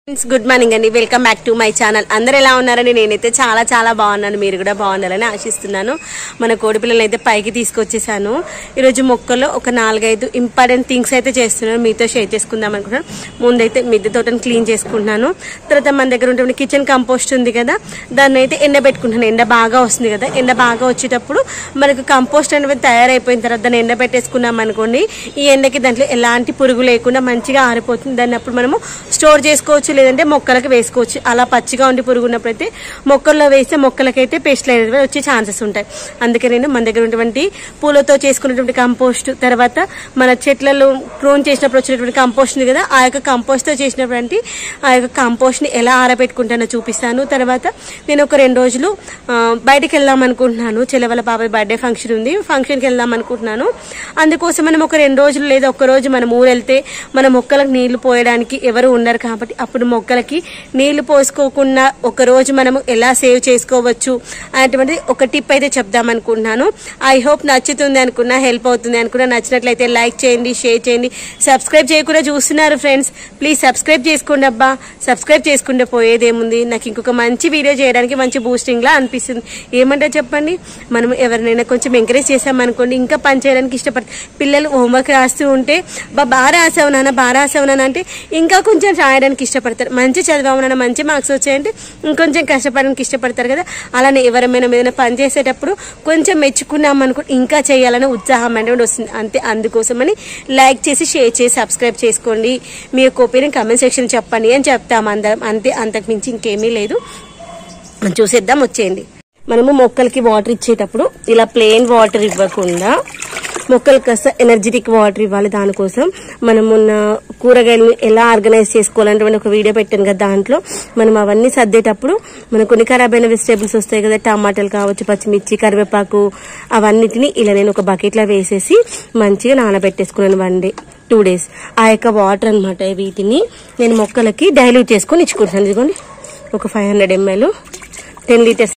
Good morning అండి. Welcome back to my channel. అందరు ఎలా ఉన్నారని నేనైతే చాలా చాలా బాగున్నాను. మీరు కూడా బాగున్నారని ఆశిస్తున్నాను. మన కోడి పిల్లలు అయితే పైకి తీసుకొచ్చేసాను. ఈరోజు మొక్కల్లో ఒక 4-5 ఇంపార్టెంట్ థింగ్స్ అయితే చేస్తున్నాను, మీతో షేర్ చేసుకుందాం అనుకుంటున్నాను. ముందైతే మిద్దె తోటను క్లీన్ చేసుకుంటున్నాను. తర్వాత మన దగ్గర ఉంటే కిచెన్ కంపోస్ట్ ఉంది కదా, దాన్ని అయితే ఎండబెట్టుకుంటున్నాను. ఎండ బాగా వస్తుంది కదా, ఎండ బాగా వచ్చేటప్పుడు మనకు కంపోస్ట్ అనేది తయారైపోయిన తర్వాత దాన్ని ఎండబెట్టేసుకున్నాం అనుకోండి, ఈ ఎండకి దాంట్లో ఎలాంటి పురుగు లేకుండా మంచిగా ఆరిపోతుంది. దాన్ని అప్పుడు మనము స్టోర్ చేసుకోవచ్చు, లేదంటే మొక్కలకు వేసుకోవచ్చు. అలా పచ్చిగా ఉండి పురుగు ఉన్నప్పుడైతే మొక్కల్లో వేస్తే మొక్కలకైతే పెస్ట్లు అనేవి వచ్చే ఛాన్సెస్ ఉంటాయి. అందుకే నేను మన దగ్గర ఉన్నటువంటి పూలతో చేసుకున్నటువంటి కంపోస్ట్, తర్వాత మన చెట్లలో ప్రూన్ చేసినప్పుడు వచ్చినటువంటి కంపోస్ట్ ఉంది కదా, ఆ యొక్క కంపోస్ట్ తో చేసినటువంటి ఆ యొక్క కంపోస్ట్ ని ఎలా ఆరబెట్టుకుంటానో చూపిస్తాను. తర్వాత నేను ఒక 2 రోజులు బయటకు వెళ్దాం అనుకుంటున్నాను. చెల్లెవల పాప బర్త్డే ఫంక్షన్ ఉంది, ఫంక్షన్కి వెళ్దాం అనుకుంటున్నాను. అందుకోసం మనం ఒక 2 రోజులు లేదా ఒక రోజు మనం ఊరు వెళ్తే మన మొక్కలకు నీళ్లు పోయడానికి ఎవరు ఉండరు కాబట్టి అప్పుడు మొక్కలకి నీళ్లు పోసుకోకుండా ఒక రోజు మనము ఎలా సేవ్ చేసుకోవచ్చు అనేటువంటి ఒక టిప్ అయితే చెప్దాం అనుకుంటున్నాను. ఐ హోప్ నచ్చుతుంది అనుకున్నా, హెల్ప్ అవుతుంది అనుకున్నా. నచ్చినట్లయితే లైక్ చేయండి, షేర్ చేయండి. సబ్స్క్రైబ్ చేయకుండా చూస్తున్నారు ఫ్రెండ్స్, ప్లీజ్ సబ్స్క్రైబ్ చేసుకోండి అబ్బా. సబ్స్క్రైబ్ చేసుకుంటే పోయేదేముంది, నాకు ఇంకొక మంచి వీడియో చేయడానికి మంచి బూస్టింగ్ లా అనిపిస్తుంది. ఏమంటారు చెప్పండి, మనం ఎవరినైనా కొంచెం ఎంకరేజ్ చేసామనుకోండి ఇంకా పని చేయడానికి ఇష్టపడతారు. పిల్లలు హోంవర్క్ రాస్తూ ఉంటే బాగా రాసావు నాన్న, బాగా రాసావు నాన్న అంటే ఇంకా కొంచెం రాయడానికి ఇష్టపడతారు. మంచి చదివాము నాన్న, మంచి మార్క్స్ వచ్చాయంటే ఇంకొంచెం కష్టపడడానికి ఇష్టపడతారు కదా. అలానే ఎవరైనా మీద పని చేసేటప్పుడు కొంచెం మెచ్చుకున్నాం అనుకో ఇంకా చేయాలని ఉత్సాహం అనేది వస్తుంది. అంతే, అందుకోసమని లైక్ చేసి, షేర్ చేసి, సబ్స్క్రైబ్ చేసుకోండి. మీ యొక్క ఒపీనియన్ కామెంట్ సెక్షన్ చెప్పండి అని చెప్తాము అందరం. అంతే, అంతకు మించి ఇంకేమీ లేదు. చూసేద్దాం, వచ్చేయండి. మనము మొక్కలకి వాటర్ ఇచ్చేటప్పుడు ఇలా ప్లెయిన్ వాటర్ ఇవ్వకుండా మొక్కలకు కాస్త ఎనర్జెటిక్ వాటర్ ఇవ్వాలి. దానికోసం మనము కూరగాయలను ఎలా ఆర్గనైజ్ చేసుకోవాలంటే ఒక వీడియో పెట్టాను కదా, దాంట్లో మనం అవన్నీ సర్దేటప్పుడు మనకు కొన్ని ఖరాబ్ అయిన వెజిటేబుల్స్ వస్తాయి కదా, టమాటాలు కావచ్చు, పచ్చిమిర్చి, కరివేపాకు, అవన్నిటిని ఇలా నేను ఒక బకెట్లో వేసేసి మంచిగా నానబెట్టేసుకున్నాను 1 day 2 days. ఆ యొక్క వాటర్ అనమాట, వీటిని నేను మొక్కలకి డైల్యూట్ చేసుకొని ఇచ్చుకుంటాను. ఇదిగోండి, ఒక 500 ml 10 liters